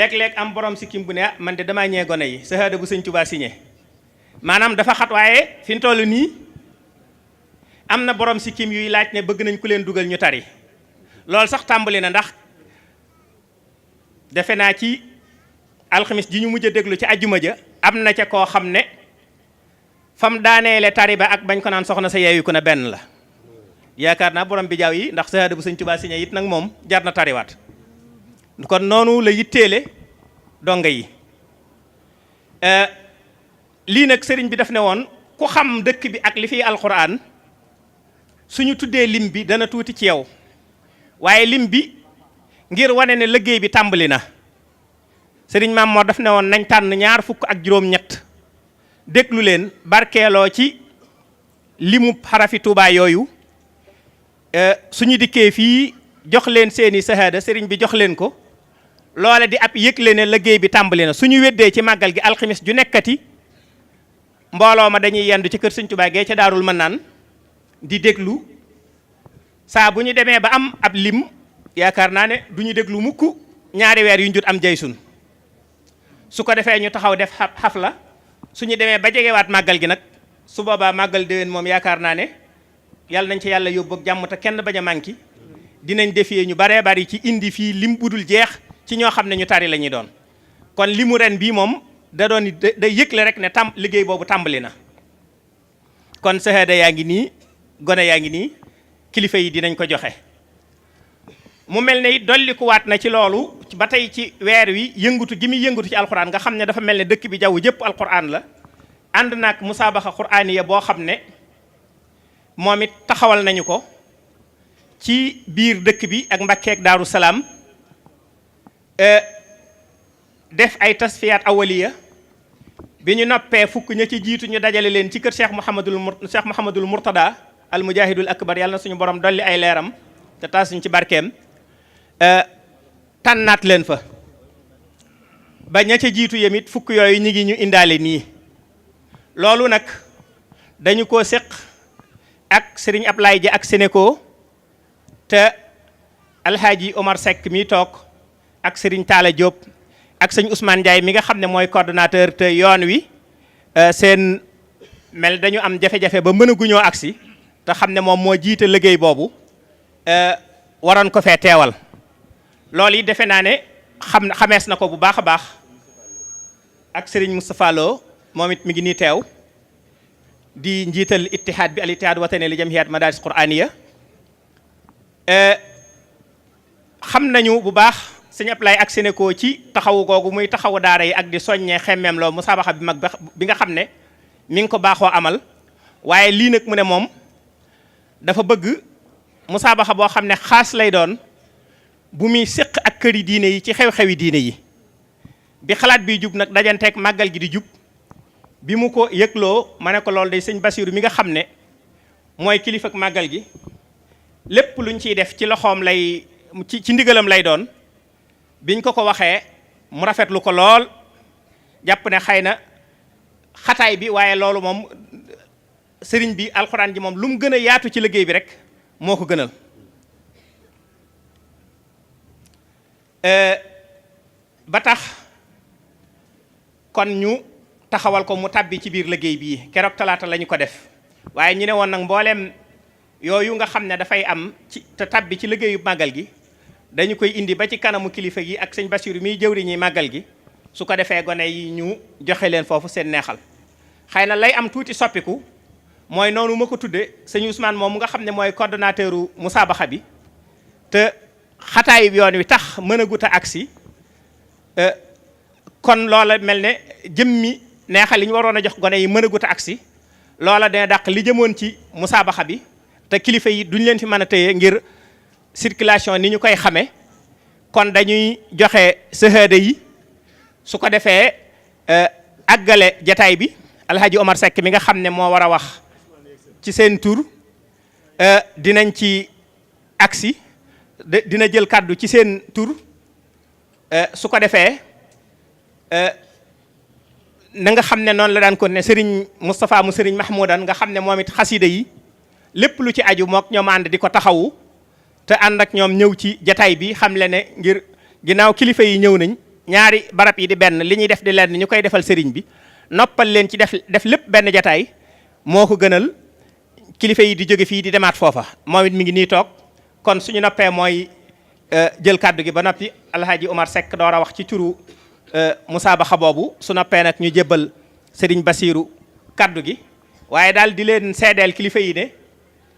léeg-léeg am borom sikkim bu ne man de damaa ñee gone yi sahaada bu sëñ Tuubaa signé maanaam dafa xat waaye fi mu toll nii am na borom sikkim yuy laaj ne bëgg nañ ku leen dugal ñu tari loolu sax tàmbali na ndax defe naa ci alxamis ji ñu mujj a déglu ci ajjuma ja am na ca koo xam ne fam daaneele tari ba ak bañ ko naan soxna sa yeeyu ku ne benn la yaakaar naa borom bi jaaw yi ndax sahaada bu sëñ Tuubaa signé it nag moom jar na tariwaat kon noonu la yitteele donga yi lii nag sëriñ bi daf ne woon ku xam dëkk bi ak li fiy alxuraan suñu tuddee lim bi dana tuuti ci yow waaye lim bi ngir wane ne liggéey bi tàmbali na sëriñ Maam Mor daf ne woon nañ tànn 27 déglu leen barkeeloo ci limu xarafi Tuubaa yooyu suñu dikkee fii jox leen seeni sahaada sëriñ bi jox leen ko loole di ab yëgle ne liggéey bi tàmbali na suñu weddee ci màggal gi alxamis ju nekkati mbooloo ma dañuy yendu ci kër sëñ Tuubaa gee ca Daarul Manaan di déglu saa bu ñu demee ba am ab lim yaakaar naa ne du ñu déglu mukk 2 weer yu njut am jay sun su ko defee ñu taxaw def xafla suñu demee ba jegewaat màggal gi nag su boobaa màggal déwén moom yaakaar naa ne yàlla nañ ci yàlla yóbbu ak jàmm te kenn bañ a manqué dinañ defee ñu baree bari ci indi fii lim budul jeex ci ñoo xam ne ñu tari la ñuy doon kon limu ren bii moom da doon day yëgle rek ne liggéey boobu tàmbali na kon sahaada yaa ngi nii gone yaa ngi nii kilifa yi dinañ ko joxe mu mel ne it dollikuwaat na ci loolu ba tey ci weer wi yëngutu gi muy yëngutu ci alxuraan nga xam ne dafa mel ne dëkk bi jaww jëpp alxuraan la ànd naag musaabaxa quraaniya boo xam ne moom it taxawal nañu ko ci biir dëkk bi ak Mbàkke ak Daaru Salaam def ay tasfiyaat awaliya bi ñu noppee fukk ña ci jiitu ñu dajale leen ci kër Cheikh Mouhamadul Mourtada al mujahidul akbar yàlla na suñu borom dolli ay leeram te taasuñ ci barkeem tànnaat leen fa ba ña ca jiitu yem it fukk yooyu ñi ngi ñu indaale nii loolu nag dañu ko séq ak sëriñ Ablaye Dia ak Sénéko te alhaaji Omar Seck mi toog ak sëriñ Talla Diop ak sëñ Ousmane Ndiaye mi nga xam ne mooy coordonnateur te yoon wi seen mel dañu am jafe-jafe ba mën a guñoo agsi te xam ne moom moo jiite liggéey boobu waroon ko fee teewal loolu yi defe naa ne xamees na ko bu baax a baax ak sëriñ Moustapha Lo moom it mi ngi nii teew di njiital ittihaad bi al ittihaad watani li jamhiyat madaris qur'aniya xam nañu bu baax sëñ Ablaye ak Sénéko ci taxawu googu muy taxawu daara yi ak di soññee xemmeem loo musaabaxa bi mag bi nga xam ne mi ngi ko baaxoo amal waaye lii nag mu ne moom dafa bëgg musaabaxa boo xam ne xaas lay doon bu muy séq ak këri diine yi ci xew-xewi diine yi bi xalaat bi jub nag dajanteeg màggal gi di jub bi mu ko yëgloo ma ne ko loolu day sëñ Basiru mi nga xam ne mooy kilifa ak màggal gi lépp luñ ciy def ci loxoom lay ci ndigalam lay doon biñ ko waxee mu rafetlu ko lool jàpp ne xëy na xataay bi waaye loolu moom sëriñ bi alxuraan ji moom lu mu gën a yaatu ci liggéey bi rek moo ko gënal ba tax kon ñu taxawal ko mu tàbbi ci biir liggéey bii keroog talaata lañu ko def waaye ñu ne woon nag mbooleem yooyu nga xam ne dafay am ci te tàbbi ci liggéeyu màggal gi dañu koy indi ba ci kanamu kilifa gi ak sëñ Basiru miy jëwriñi màggal gi su ko defee gone yi ñu joxe leen foofu seen neexal xëy na lay am tuuti soppiku mooy noonu ma ko tudde sëñ Ousmane moom mu nga xam ne mooy coordonnateur u musaabaxa bi te xataayu yoon wi tax mën a gut a agsi kon loola mel ne jëmmi neexal yi ñu waroon a jox gone yi mën a gut a agsi loola dina dàq li jëmoon ci musaabaxa bi te kilifa yi duñ leen fi mën a téye ngir circulation ni ñu koy xamee kon dañuy joxe sahaada yi su ko defee àggale jataay bi alhaji Omar Seck mi nga xam ne moo war a wax ci seen tur dinañ ci agsi dina jël kàddu ci seen tur su ko defee na nga xam ne noonu la daan ko ne Serigne Moustapha mu Serigne Mahmoudan nga xam ne moom it xasida yi lépp lu ci aju mook ñoom ànd di ko taxawu te ànd ak ñoom ñëw ci jataay bi xam le ne ngir ginnaaw kilifa yi ñëw nañ ñaari barab yi di benn li ñuy def di lenn ñu koy defal sëriñ bi noppal leen ci def lépp benn jataay moo ko gënal kilifa yi di jóge fii di demaat foofa moom it mi ngi nii toog kon suñu noppee mooy jël kàddu gi ba noppi alhaaji Omar Seck door a wax ci turu musaabaxa boobu su noppee nag ñu jébbal sëriñ Basiiru kàddu gi waaye daal di leen seedeel kilifa yi ne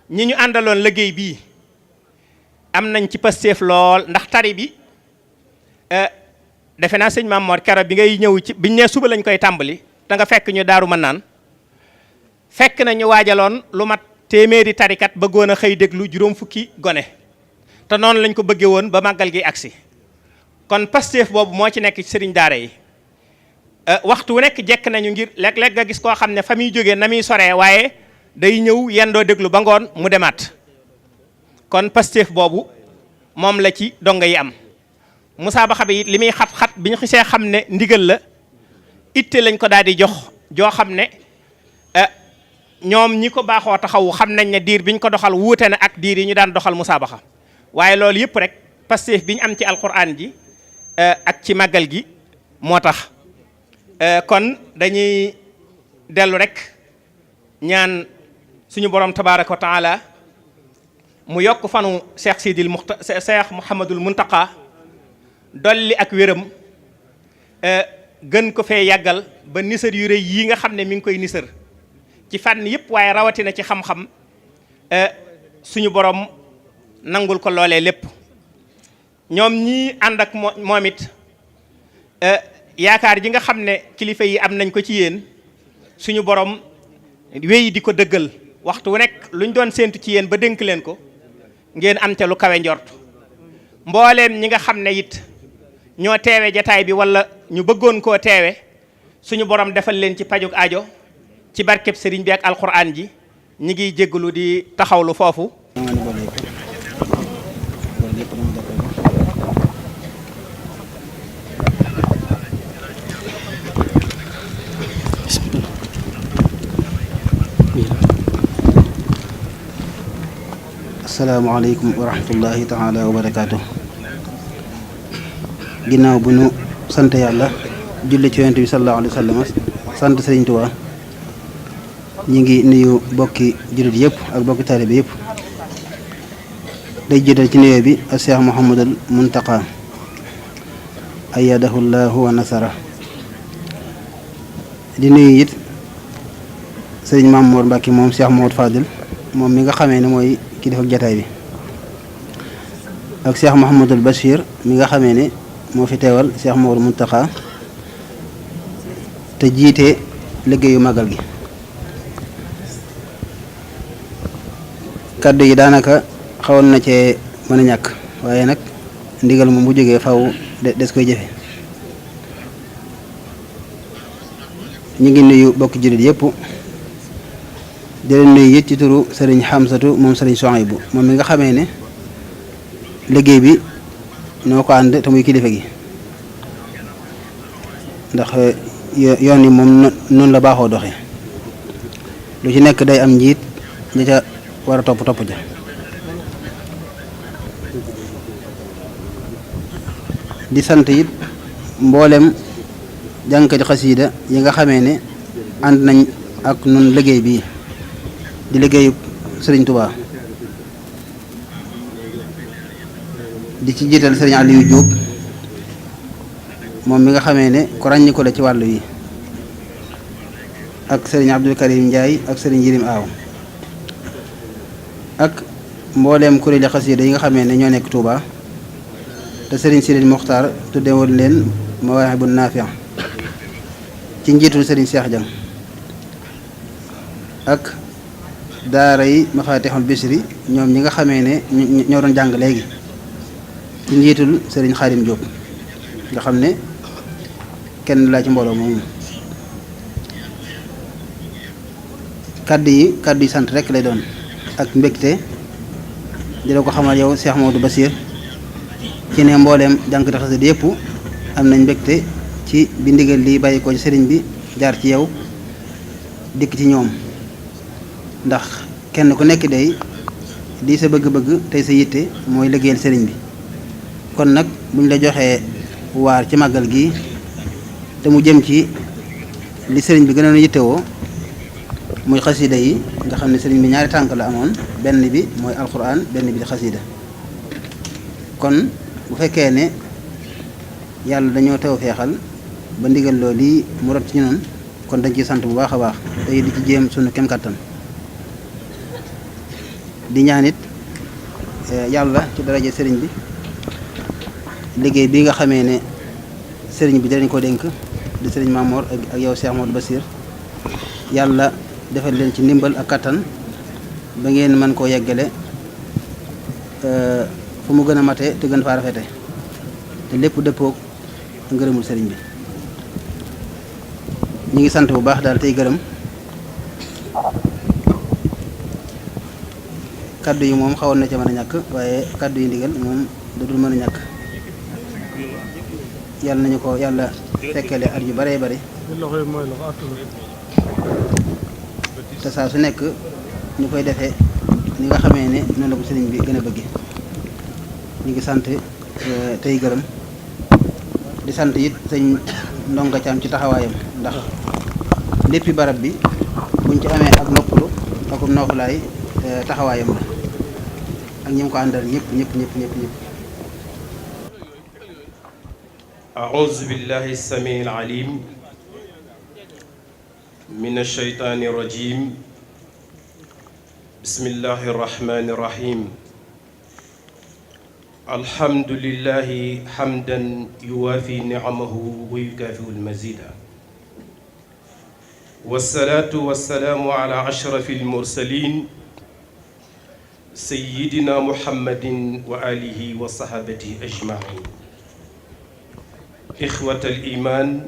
ñi ñu àndaloon liggéey bii am nañ ci pasteef lool ndax tari bi defe naa sëñ Maam Mor kero bi ngay ñëw ci biñ ne suba lañ koy tàmbali da nga fekk ñu daaru mën naan fekk na ñu waajaloon lu mat téeméeri tarikat bëggoon a xëy déglu juróom fukki gone te noonu lañ ko bëggee woon ba màggal gi agsi kon pasteef boobu moo ci nekk ci sëriñ daara yi waxtu wu nekk jekk nañu ngir léeg-léeg nga gis koo xam ne fa muy jógee na muy soree waaye day ñëw yendoo déglu ba ngoon mu demaat kon pasteef boobu moom la ci donga yi am musaabaxa bi it li muy xat-xat bi ñu xisee xam ne ndigal la itte lañ ko daal di jox joo xam ne ñoom ñi ko baaxoo taxawu xam nañ ne diir bi ñu ko doxal wuute na ak diir yi ñu daan doxal musaabaxa waaye loolu yëpp rek pasteef bi ñu am ci alquran ji ak ci màggal gi moo tax kon dañuy dellu rek ñaan suñu borom tabaaraka wa taala mu yokk fanu Cheikh Mouhamadul Muntaqa dolli ak wéram gën ko fee yàggal ba nisër yu rëy yii nga xam ne mi ngi koy nisër ci fànn yëpp waaye rawatina ci xam-xam suñu borom nangul ko loolee lépp ñoom ñii ànd ak moom it yaakaar ji nga xam ne kilifa yi am nañ ko ci yéen suñu borom wéy di ko dëggal waxtu wu nekk luñ doon séentu ci yéen ba dénk leen ko ngeen am te lu kawe njort mbooleem ñi nga xam ne it ñoo teewe jataay bi wala ñu bëggoon koo teewe suñu borom defal leen ci pajuk aajo ci barkeb sëriñ bi ak alquran ji ñi ngi jégglu di taxawlu foofu asalaamaaleykum wa rahmatullahi taala wa barakaatu. ginnaaw bu nu sant yàlla julli ci yonent bi sallallahu alayhi wa sallam sant Sëriñ Tuubaa ñi ngi nuyu bokki jullit yëpp ak bokki taalibe yëpp day jiital ci nuyoo bi ak Cheikh Mouhamadul Muntaqa ayyadahu llahu wa nasara di nuyu it sëriñ Maam Mor Mbàkke moom Cheikh Mouhamadou Fadil moom mi nga xamee ne mooy ki def ak jataay bi ak Cheikh Mouhamadul Bachir mi nga xamee ne moo fi teewal Cheikh Mouhamadou Muntaqa te jiite liggéeyu magal gi kàddu yi daanaka xawoon na cee mën a ñàkk waaye nag ndigal moom bu jógee faw des koy jëfe ñu ngi nuyu bokki jullit yëpp di leen nuyu it ci turu sëriñ Xamsatu moom sëriñ Sohaybu moom mi nga xamee ne liggéey bi noo ko ànd te muy kilifa gi ndax yoon yi moom noonu la baaxoo doxe lu ci nekk day am njiit ñi ca war a topp ja di sant it mboolem jàngkati xasiida yi nga xamee ne ànd nañ ak nun liggéey bii di liggéeyu Sëriñ Tuubaa di ci jiital Sëriñ Aliou Diop moom mi nga xamee ne ku ràññi ko la ci wàllu yi ak Sëriñ Abdul Karim Ndiaye ak Sëriñ Yirim Aaw ak mbooleem kuréeli xasiida yi nga xamee ne ñoo nekk Touba te Sëriñ Sidi Mokhtar tudde woon leen Mawaahibun Naafi' ci njiitul Sëriñ Cheikh Dieng ak daara yi Mafatihul Bichri ñoom ñi nga xamee ne ñoo doon jàng léegi ci njiitul Sëriñ Xaadim Diop nga xam ne kenn laa ci mbooloo moomu kaddu yi sant rek lay doon ak mbégte di la ko xamal yow Cheikh Mamadou Bassir ci ne mbooleem jànkati xasida yëpp am nañ mbégte ci bi ndigal li bàyyi ko ci sëriñ bi jaar ci yow dikk ci ñoom ndax kenn ku nekk day di sa bëgg-bëgg tey sa yitte mooy liggéeyal sëriñ bi kon nag buñ la joxee waar ci màggal gi te mu jëm ci li sëriñ bi gënoon a yittewoo muy xasida yi nga xam ne sëriñ bi ñaari tànk la amoon, benn bi mooy alquran, benn bi di xasida. kon bu fekkee ne yàlla dañoo taw feexal ba ndigal loolu lii mu rot ci ñun, kon dañ ciy sant bu baax a baax te di ci jéem sunu kem kattan di ñaanit yàlla ci daraje sëriñ bi liggéey bi nga xamee ne sëriñ bi danañ ko dénk di sëriñ Mamour ak yow Cheikh Modou Bassir, yàlla defal leen ci ndimbal ak kattan ba ngeen mën koo yeggale fu mu gën a mate te gën faa rafete te lépp dëppoog ngërëmul sëriñ bi. ñu ngi sant bu baax daal tey gërëm. kaddu yi moom xawoon na ca mën a ñàkk, waaye kaddu yi ndigal moom da dul mën a ñàkk. yàlla nañu ko yàlla fekkele at yu baree bari te saa su nekk ñu koy defee ni nga xamee ne noonu la ko sëriñ bi gën a bëgge. ñu ngi sant tey gërëm di sant it sëñ Ndonga Caam ci taxawaayam, ndax léppi barab bi buñ ci amee ak noppalu ak noofulaay taxawaayam la ak ñi mu ko àndal ñëpp. أعوذ بالله السميع العليم من الشيطان الرجيم بسم الله الرحمن الرحيم الحمد لله حمدا يوافي نعمه ويكافئ المزيد والصلاة والسلام على أشرف المرسلين سيدنا محمد وآله وصحبه أجمعين. إخوة الإيمان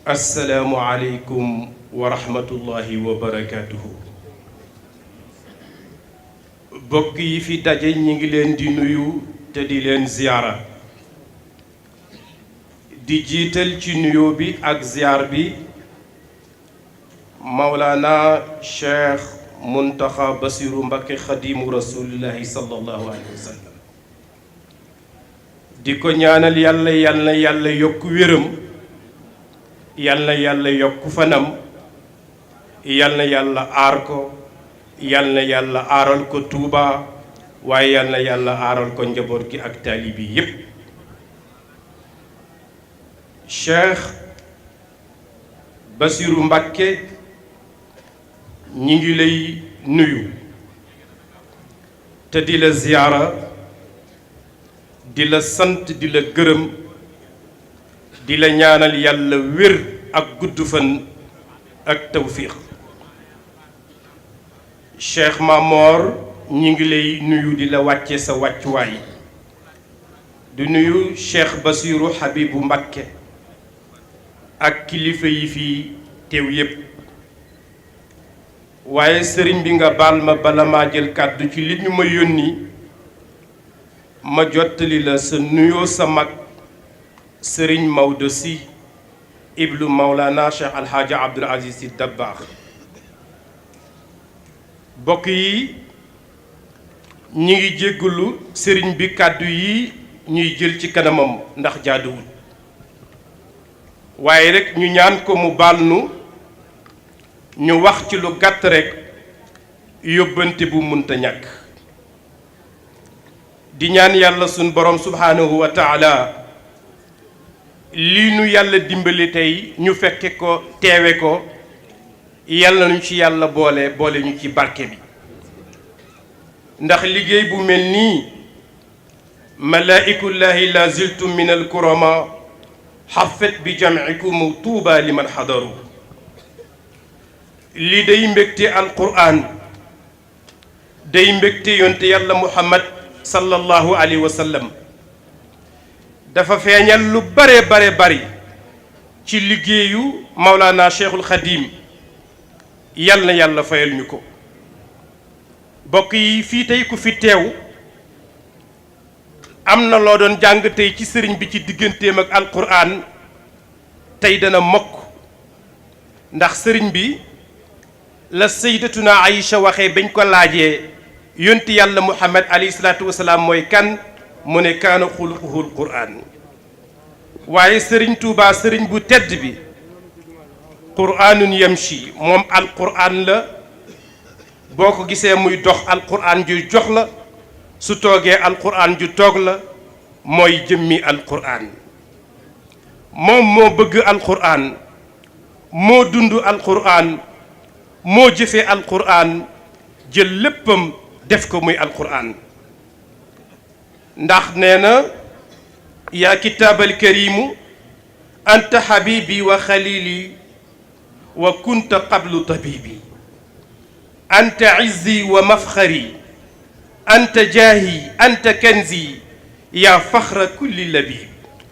السلام عليكم ورحمة الله وبركاته. bokk yi fi daje ñi ngi leen di nuyu te di leen ziyaara di jiital ci nuyoo bi ak ziyaar bi Mawlana Cheikh Muntaxa Basiru Mbakke Xadimu Rasulillahi sallallahu alayhi wa sallam di ko ñaanal yàlla yokk wéram, yàlla yokk fanam, yàlla aar ko, yàlla aaral ko Tuuba, waaye yàlla aaral ko njaboot gi ak taalibi yépp. Cheikh Basiru Mbakke ñi ngi lay nuyu te di la ziyaara, di la sant, di la gërëm, di la ñaanal yàlla wér ak gudd fan ak tawfiq. Cheikh Mamor ñi ngi lay nuyu di la wàcce sa wàccuwaay, di nuyu Cheikh Basiru Habibu Mbakke ak kilifa yi fi teew yépp. waaye sëriñ bi nga baal ma bala maa jël kàddu ci li ñu ma yónni ma jottali la sa nuyoo sa mag sëriñ Maodo Sy ibnu Mawlana Cheikh Alhaaji Abdul Aziz Sy Dabakh. bokk yi ñi ngi jéggalu sëriñ bi kàddu yi ñuy jël ci kanamam ndax jaaduwul, waaye rekk ñu ñaan ko mu baal nu ñu wax ci lu gàtt rekk yóbbante bu munta ñàkk. di ñaan yàlla sun borom subhaanahu wa taala lii nu yàlla dimbali tey ñu fekke ko teewe ko, yàlla ñu ci yàlla boole ñu ci barke bi. ndax liggéey bu mel nii malaa'ikullahi la ziltum min al kurama xafet bi jam'ikum tuuba liman xadaru. lii day mbégte alquran, day mbégte yonte yàlla muhammad sallallahu alayhi wa sallam. dafa feeñal lu bare bari ci liggéeyu Mawlana Cheikhul Khadim, yàlla fayal ñu ko. bokk yi fii tey ku fi teew am na loo doon jàng tey ci sëriñ bi ci digganteem ak alquran, tey dana mokk. ndax sëriñ bi la sayyidatuna Aïcha waxee bañ ko laajee yonti yàlla muhammad alayhi salaatu wasalaam mooy kan, mu ne kaana xuluquhul quran. waaye sëriñ Touba sëriñ bu tedd bi quraanun yamshi moom alquran la boo ko gisee muy dox alquran ju jox la su toogee alquran ju toog la mooy jëmmi alquran moom moo bëgg alquran moo dund alquran moo jëfee alquran jël léppam def ko muy alquran ndax nee na yaa kitaabal karimu anta habibi wa xalili wa kunta qablu tabibi anta izzi wa mafxari anta jaahi anta kanzi yaa faxra kulli labib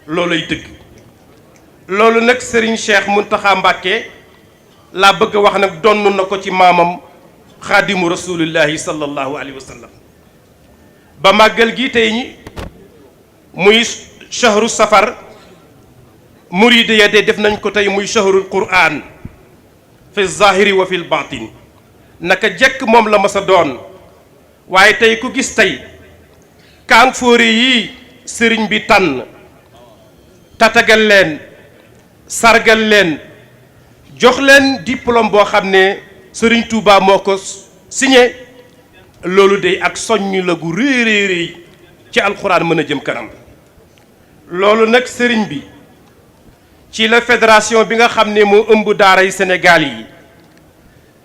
loolay dëgg loolu nag Serigne Cheikh Mountakha Mbacké laa bëgg a wax nag donn na ko ci maamam xaadimu rasulillahi sallallahu alayhi wa sallam ba màggal gi tey muy shahru safar muride ya de def nañ ko tey muy shahrul quran fi zahiri wa fi batin naka jekk moom la masa doon waaye tey ku gis tey kaang fóore yi sëriñ bi tànn tatagal leen sargal leen jox leen diplôme boo xam ne sëriñ Touba moo ko signé loolu de ak soññ la gu réeréeréy ci alxuraan mën a jëm kanam loolu nag sëriñ bi ci la fédération bi nga xam ne moo ëmb daara yi Sénégal yi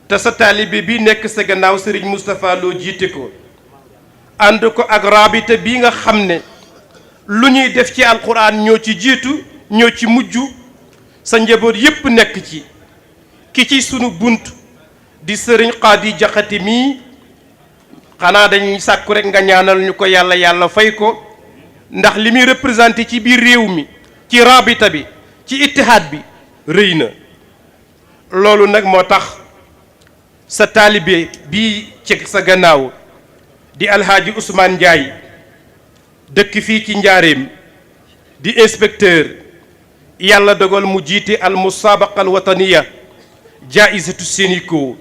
te sa taalibe bi nekk sa gannaaw sëriñ Moustapha Lo jiite ko ànd ko ak rabita bi nga xam ne lu ñuy def ci alxuraan ñoo ci jiitu ñoo ci mujj sa njaboot yépp nekk ci ki ci sunu bunt di sëriñ Xaadi Jaxate mii xanaa dañuy sàkku rek nga ñaanal ñu ko yàlla fay ko ndax li muy représenté ci biir réew mi ci rabita bi ci ittihaad bi rëy na loolu nag moo tax sa taalibe bii ci sa gannaaw di alhaaji Ousmane Ndiaye dëkk fii ci njaareem di inspecteur yàlla dogal mu jiite al musaabaqa al wataniya jaisatu Sénico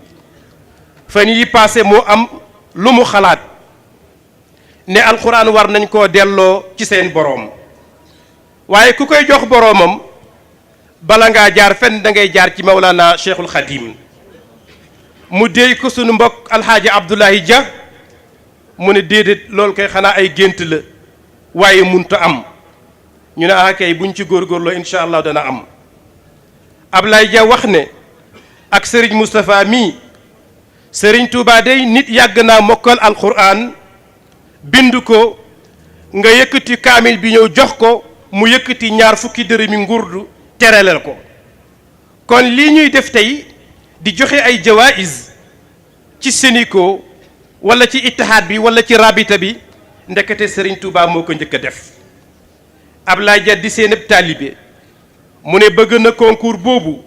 fan yi passé moo am lu mu xalaat ne alxuraan war nañ koo delloo ci seen boroom waaye ku koy jox boroomam bala ngaa jaar fenn da ngay jaar ci Mawlana Cheikhul Khadim mu déy ko sunu mbokk alxaaji Abdoulaye Dia mu ne déedéet loolu koy xanaa ay gént la waaye munta am ñu ne ah kay buñ ci góorgóorloo incha allah dana am Abdoulaye Dia wax ne ak Serigne Moustapha mii Serigne Touba day nit yàgg naa mokkal alquran bind ko nga yëkkati kaamil bi ñëw jox ko mu yëkkati ñaar fukki dërëmi ngurdu tereleel ko kon lii ñuy def tey di joxe ay jawaïs ci Sénico wala ci ittihaad bi wala ci rabita bi ndekete Serigne Touba moo ko njëkk a def Ablaye Dia di seen ab taalibe mu ne bëgg na concours boobu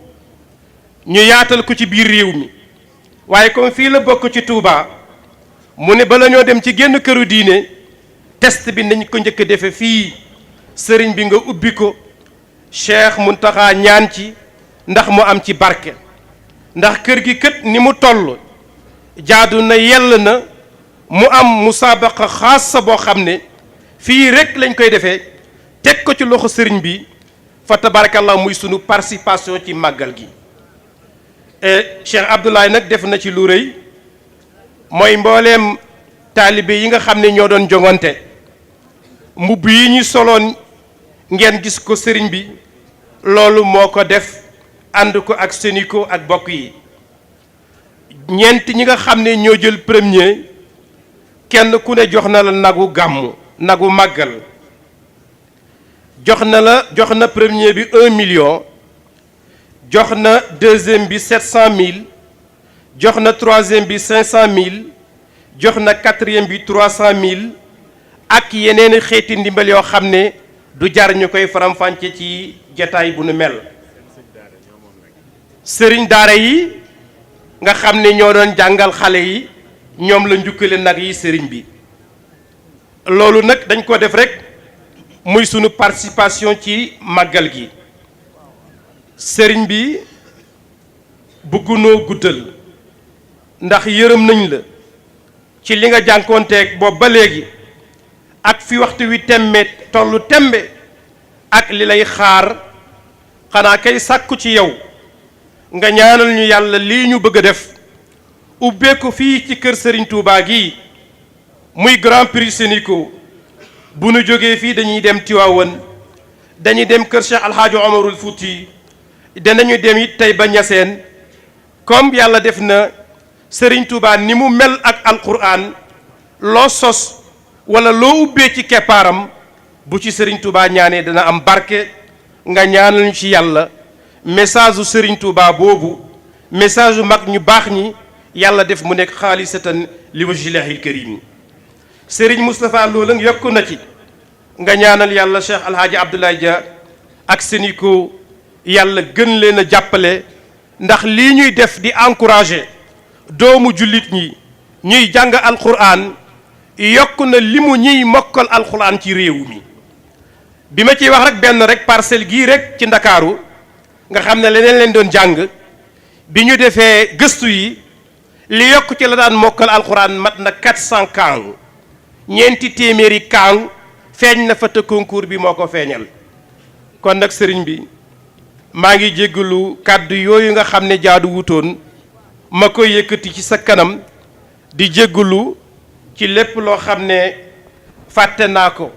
ñu yaatal ko ci biir réew mi waaye comme fii la bokk ci Touba mu ne bala ñoo dem ci génn këru diine test bi nañ ko njëkk a defe fii sëriñ bi nga ubbi ko Cheikh Mountakha ñaan ci ndax mu am ci barke ndax kër gi kët ni mu toll jaadu na yell na mu am musaabaqa xaasa boo xam ne fii rek lañ koy defee teg ko ci loxo sëriñ bi fa tabarakallah muy sunu participation ci màggal gi Cheikh Abdoulaye nag def na ci lu rëy mooy mbooleem taalibe yi nga xam ne ñoo doon jongante mbubb yi ñu soloon ngeen gis ko sëriñ bi loolu moo ko def ànd ko ak Sénico ak bokk yi ñeent ñi nga xam ne ñoo jël premier kenn ku ne jox na la nagu gàmmu nagu màggal jox na premier bi 1 million jox na deuxième bi 700 000 jox na troisième bi 500 000 jox na quatrième bi 300 000 ak yeneen xeeti ndimbal yoo xam ne du jar ñu koy faram-fàcce ci jataay bu nu mel sëriñ daara yi nga xam ne ñoo doon jàngal xale yi ñoom la njukkale nag yi sëriñ bi loolu nag dañ ko def rek muy sunu participation ci màggal gi sëriñ bi bëggunoo guddal ndax yërëm nañ la ci li nga jànkoonteeg boobu ba léegi ak fi waxtu wi tembe tollu tembe ak li lay xaar xanaa kay sàkku ci yow nga ñaanal ñu yàlla lii ñu bëgg a def ubbeeku fii ci kër Serigne Touba gi muy Grand Prix Sénico bu nu jógee fii dañuy dem Tiwaawan dañuy dem kër Cheikh Alhaaji Omarul Fouti danañu dem it tey ba Ñaseen comme yàlla def na Serigne Touba ni mu mel ak alquran loo sos wala loo ubbee ci keppaaram bu ci Serigne Touba ñaanee dana am barke nga ñaanal ñu ci yàlla message u Serigne Touba boobu message u mag ñu baax ñi yàlla def mu nekk xaalisatan li wajhillahil karim Serigne Moustapha loola yokku na ci nga ñaanal yàlla Cheikh Alhaaji Abdoulaye Dia ak Sénico yàlla gën leen a jàppale ndax lii ñuy def di encourager doomu jullit ñi ñuy jàng alquran yokk na limu ñuy mokkal alquran ci réew mi bi ma ciy wax rek benn rek parcelle gii rek ci ndakaaru nga xam ne leneen leen doon jàng bi ñu defee gëstu yi li yokk ci la daan mokkal alquran mat na 400 kaang ñeenti téeméeri kaang feeñ na fa te concours bi moo ko feeñal kon nag sëriñ bi maa ngi jéggalu kàddu yooyu nga xam ne jaadu wutoon ma koy yëkkati ci sa kanam di jéggalu ci lépp loo xam ne fàtte naa ko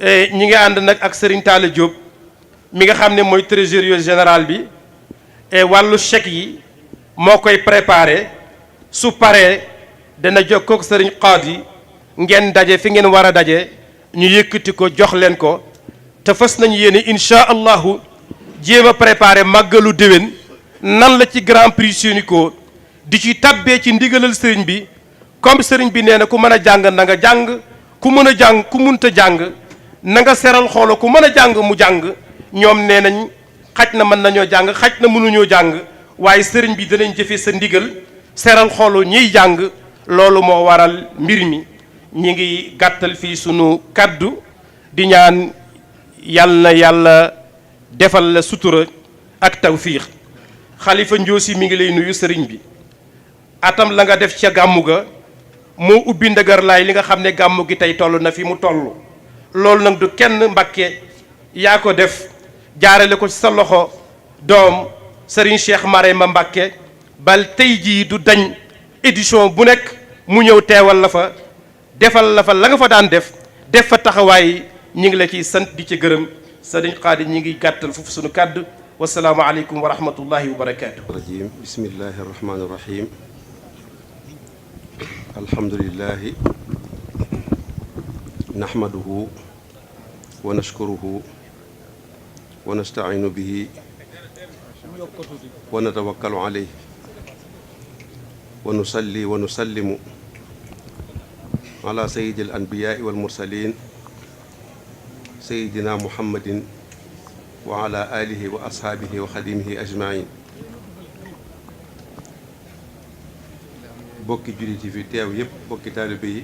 ñi ngi ànd nag ak Serigne Talla Diop mi nga xam ne mooy trésorier général bi wàllu chèque yi moo koy préparé su paree dana jokkoo ak Serigne Khady ngeen daje fi ngeen war a daje ñu yëkkati ko jox leen ko te fas nañu yéene incha allahu jéem a préparé màggalu déwén nan la ci Grand Prix Sénico di ci tabbee ci ndigalal sëriñ bi comme sëriñ bi nee na ku mën a jàng na nga jàng ku mën a jàng ku munta jàng na nga seral xoolo ku mën a jàng mu jàng ñoom nee nañ xaj na mën nañoo jàng xaj na mënuñoo jàng waaye sëriñ bi danañ jëfe sa ndigal seral xoolo ñiy jàng loolu moo waral mbir mi ñi ngi gàttal fii sunu kaddu di ñaan yàlla na yàlla defal la sutura ak tawfiix xalifa Njoosi mi ngi lay nuyu sëriñ bi atam la nga def ca gàmmu ga moo ubbi ndëgër laay li nga xam ne gàmmu gi tey toll na fi mu toll loolu nag du kenn Mbàkke yaa ko def jaarale ko ci sa loxo doom sëriñ Cheikh Marema Mbàkke bal tey jii du dañ édition bu nekk mu ñëw teewal la fa defal la fa la nga fa daan def fa taxawaay ñi ngi la ciy sant di ci gërëm sëriñ Xaadi ñi ngi gàttal foofu sunu kàddu wasalaamu aleykum wa rahmatullahi wa barakaatu. rajim bismillahi rahmaani rahim alhamdulillahi nahmaduhu wa nashkuruhu wa nasta'iinu bihi wa natawakkalu alayhi wa nusalli wa nusallimu ala sayyidil anbiyaai wal mursaliin sayyidina muhammadin wa ala alihi wa ashaabihi wa xadimihi ajmain bokki jullit yi fi teew yépp bokki taalibe yi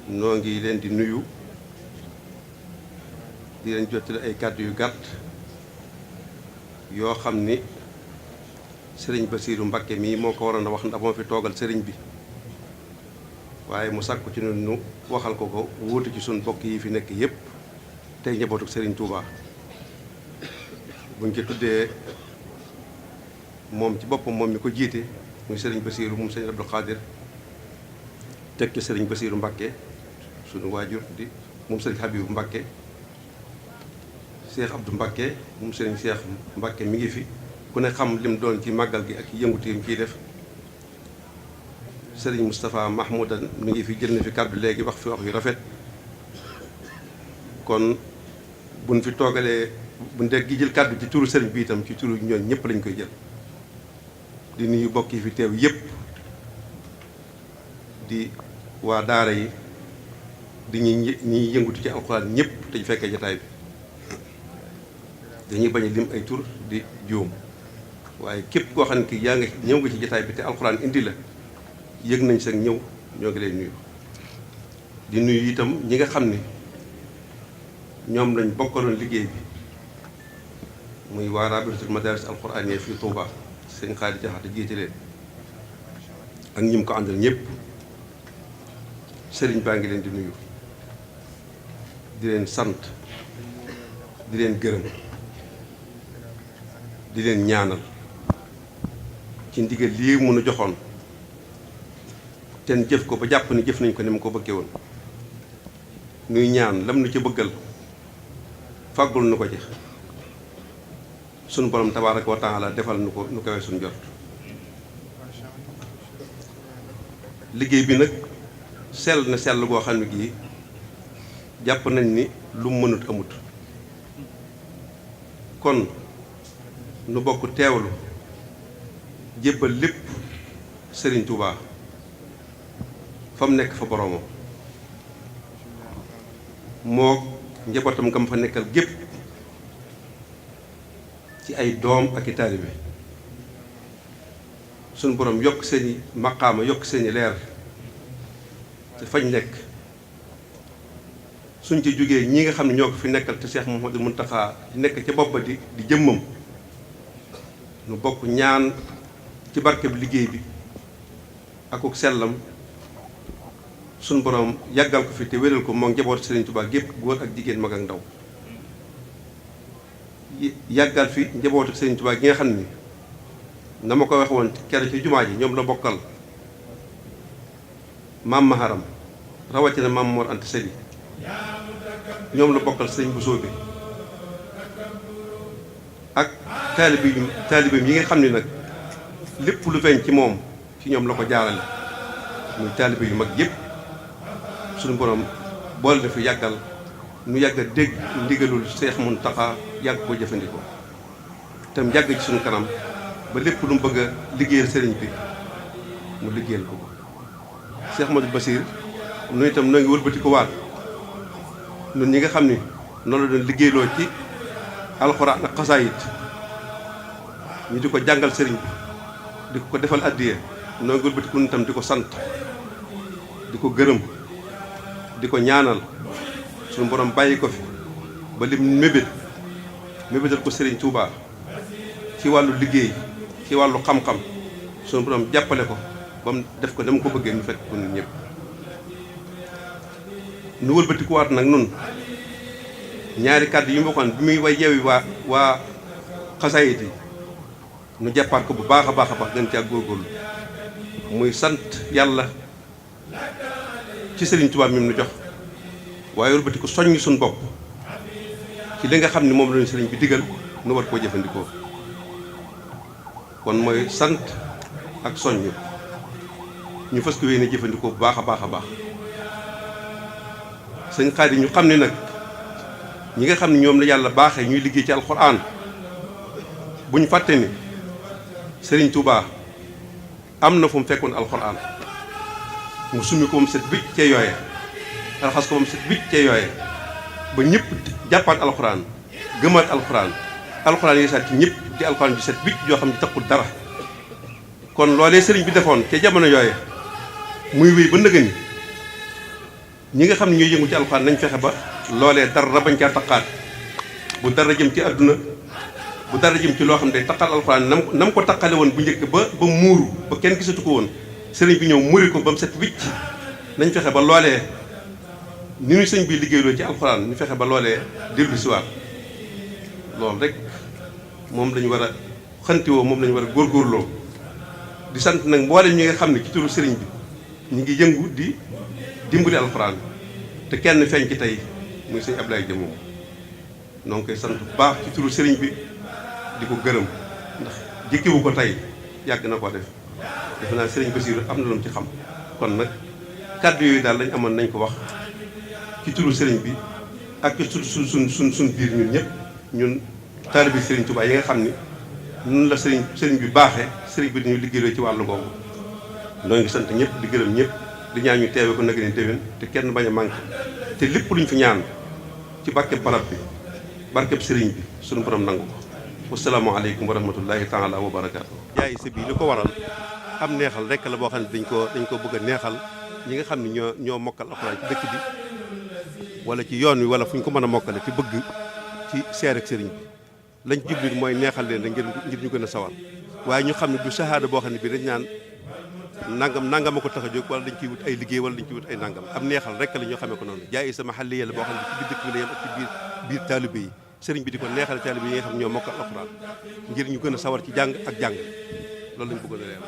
noo ngi leen di nuyu di leen jottali ay kàddu yu gàtt yoo xam ni sëriñ Basiiru Mbakke mii moo ko waroon a wax ndax moo fi toogal sëriñ bi waaye mu sàkku ci ñun nu waxal ko ko wuutu ci suñ bokk yi fi nekk yépp tey njabootu sëriñ Touba buñ ci tuddee moom ci boppam moom mi ko jiite muy sëriñ Basiiru moom sëriñ Abdou Khadir teg ci sëriñ Basiiru Mbakke suñu waajur di moom sëriñ Habibu Mbakke Cheikh Abdou Mbakke moom sëriñ Cheikh Mbakke mi ngi fi ku ne xam lim doon ci màggal gi ak yëngutu yi mu ciy def sëriñ Moustapha Mahmoudan mi ngi fi jël na fi kàddu léegi wax fi wax yu rafet kon buñ fi toogalee buñ dee gi jël kàddu ci turu sëriñ bi itam ci turu ñooñ ñëpp lañ koy jël di nuyu bokk yi fi teew yëpp di waa daara yi di ñuy yëngutu ci alxuraan ñëpp te ñu fekkee jataay bi dañuy bañ a lim ay tur di juum waaye képp koo xam ne ki yaa ngi ñëw nga ci jataay bi te alxuraan indi la yëg nañ sax ñëw ñoo ngi lay nuyu di nuyu itam ñi nga xam ni ñoom lañ bokkaloon liggéey bi muy waa rabitatul madaris alxuraaniyya fii Touba sëñ Xaadi Jaxate jiite leen ak ñi mu ko àndal ñëpp sëriñ baa ngi leen di nuyu di leen sant di leen gërëm di leen ñaanal ci ndigal lii mun a joxoon ten jëf ko ba jàpp ni jëf nañ ko ni mu ko bëggee woon nuy ñaan lam nu ci bëggal fàggul nu ko ci sunu borom tabaaraka wa taala defal nu ko nu koy suñ jot liggéey bi nag sell na sell goo xam ne gii jàpp nañ ni lu mu mënut amut kon nu bokk teewlu jébbal lépp Sëriñ Tuubaa fa mu nekk fa boroomam moo njabootam nga ma fa nekkal gépp ci ay doom ak i taalibe suñu borom yokk seeni maqaama yokk seeni leer te fañ nekk suñ ci jógee ñi nga xam ne ñoo ko fi nekkal te Cheikh Mouhamadou Mountakha nekk ca bopp ba di jëmmam nu bokk ñaan ci barkeb liggéey bi akuk sellam suñ borom yàggal ko fi te wéral ko moo njaboot Serigne Touba gépp góor ak jigéen mag ak ndaw yàggal fi njabootu Serigne Touba gi nga xam ni na ma ko wax woon kenn ci jumaa ji ñoom la bokkal maam Maharam rawatina maam Mor Anta Sali ñoom la bokkal sëñ bu soobe ak taalibeem yi nga xam ne nag lépp lu feeñ ci moom ci ñoom la ko jaarale muy taalibe yu mag yépp suñu borom boole na fi yàggal nu yàgg a dégg ndigalul Seex Muntaxa yàgg ko jëfandikoo tam yàgg ci suñu kanam ba lépp lu mu bëgg a liggéeyal sëriñ bi mu liggéeyal ko ko Seex Ahmadou Bassir nu itam noo ngi wëlbati ko waat ñun ñi nga xam ni noonu la doon liggéeyloo ci alxuraan ak xasaayit ñu di ko jàngal sëriñ bi di ko defal addiya noo ngi wëlbati ko nun itam di ko sant di ko gërëm di ko ñaanal suñu borom bàyyi ko fi ba lim mébétal ko Serigne Touba ci wàllu liggéey ci wàllu xam-xam suñu borom jàppale ko ba mu def ko dama ko bëggee ñu fekk ko ñun ñëpp nu wëlbati ko waat nag nun ñaari kàddu yi mu waxoon bi muy way yeewi waa xasaayit yi nu jàppaat ko bu baax a baax a baax gën ci ak góorgóorlu muy sant yàlla ci Serigne Touba mi nu jox waaye wëlbati ko soññ suñu bopp ci li nga xam ne moom lañu sëriñ bi digal nu war koo jëfandikoo kon mooy sant ak soññ ñu fas ko yéene jëfandikoo bu baax a baax a baax sëñ Xaadim ñu xam ne nag ñi nga xam ne ñoom la yàlla baaxee ñuy liggéey ci alxuraan bu ñu fàtte ni Serigne Touba am na fu mu fekkoon alxuraan mu summi ko ba mu set bicc cee yooye raxas ko ba mu set bicc cee yooye ba ñëpp jàppaat alxuraan gëmaat alxuraan yi saat ci ñëpp di alxuraan ju set bicc joo xam ne taxul dara kon loolee sëriñ bi defoon ca jamono yooye muy wéy ba nëgëni ñi nga xam ne ñooy yëngu ci alxuraan nañ fexe ba loolee dara bañ caa taqaat bu dara jëm ci àdduna bu dara jëm ci loo xam ne day taqal alxuraan nam ko taqale woon bu njëkk ba muuru ba kenn gisatu ko woon sëriñ bi ñëw muri ko ba mu set wicc nañ fexe ba loolee ni ñu sëñ bi liggéeyloo ci alxuraan ñu fexe ba loolee dellu si waat loolu rek moom lañu war a xantiwoo moom lañu war a góorgóorloo di sant nag mboolem ñi nga xam ne ci turu sëriñ bi ñu ngi yëngu di dimbali alxuraan te kenn feeñ ci tey muy sëñ Ablaye Dia moom noo ngi koy sant bu baax ci turu sëriñ bi di ko gërëm ndax jëkkiwu ko tey yàgg na ko def defe naa sëriñ Bassirou am na lu mu ci xam kon nag kàddu yooyu daal lañ amoon nañ ko wax ci turu sëriñ bi ak ci suñ biir ñun ñëpp ñun taalibe sëriñ Touba yi nga xam ni ñun la sëriñ bi baaxee sëriñ bi dañuy liggéeyoo ci wàllu googu noo ngi sant ñëpp di gërëm ñëpp di ñaan ñu teewe ko nag ni déwén te kenn bañ a manqué te lépp luñ fi ñaan ci barkeb barab bi barkeb sëriñ bi suñu borom nangu ko wasalaamaaleykum wa rahmatullahi taala wa barakaatu. jaay sa bii li ko waral am neexal rek la boo xam ne dañ ko bëgg a neexal ñi nga xam ne ñoo mokkal alxuraan ci dëkk bi wala ci yoon wi wala fu ñu ko mën a mokkale ci bëgg ci seer ak sëriñ bi lañ jublu mooy neexal leen rek ngir ñu gën a sawar waaye ñu xam ne du sahaada boo xam ne bii dañ naan nangam a ko tax a jóg wala dañ ciy wut ay liggéey wala dañ ciy wut ay nangam am neexal rek la ñoo xamee ko noonu jaay sama xale yàlla boo xam ne ci biir dëkk bi la yem ak ci biir taalibe yi sëriñ bi di ko neexal taalibe yi nga xam ñoo mokkal alxuraan ngir ñu gën a sawar ci jàng ak jàng loolu lañ bëggoon a leer.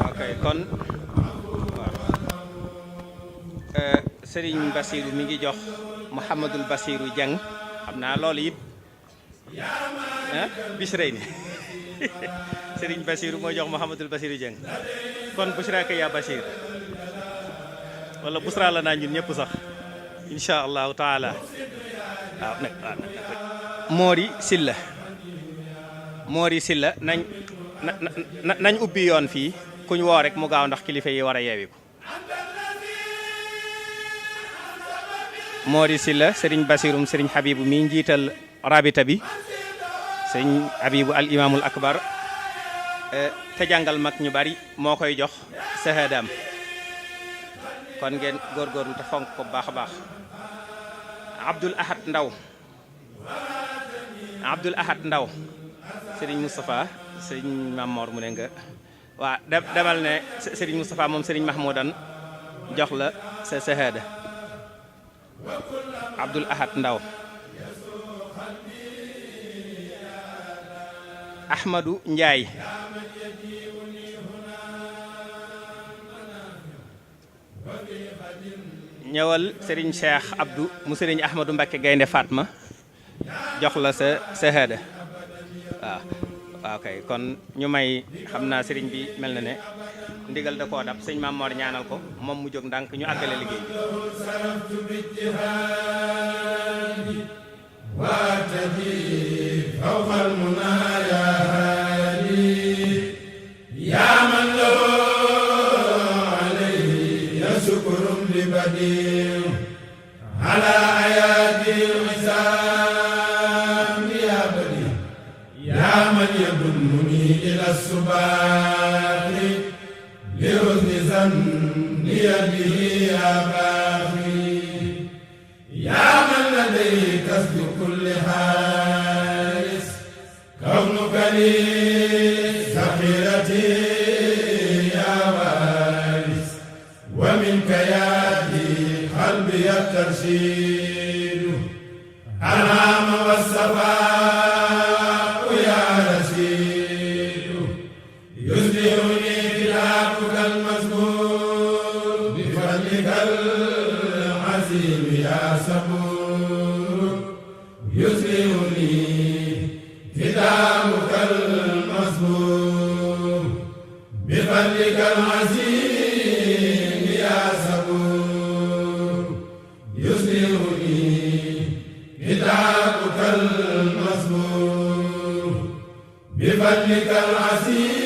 ok kon Serigne Bassirou mi ngi jox Mouhamadul Bassirou Dieng xam naa loolu it Bichray ni Serigne Bassirou moo jox Mouhamadul Bassirou Dieng kon Bushraka ya Bachir wala busra la naa ñun ñëpp sax insha allahu taala waaw nag Mori Silla nañ ubbi yoon fii kuñ woo rek mu gaaw ndax kilifa yi war a yeewi ko Mori Silla Serigne Bassirum Serigne Habibu mi njiital rabita bi Serigne Habibu al imaamul akbar te jàngal mag ñu bari moo koy jox sahadaam kon ngeen góorgóorlu te fonk ko bu baax a baax Abdul Ahad Ndaw Serigne Moustapha Serigne Mamor mu ne nga waa demal ne Serigne Moustapha moom Serigne Mahmoudan jox la sa sahada Abdul Ahad Ndaw Ahmadou Ndiaye ñëwal Serigne Cheikh Abdou mu Serigne Ahmadou Mbacké Gaynde Fatma jox la sa sahada waaw kay kon ñu may xam naa Serigne bi mel na ne ndigal da koo dab sëñ Maam Mor ñaanal ko moom mu jóg ndànk ñu àggale liggéey بفضلك العظيم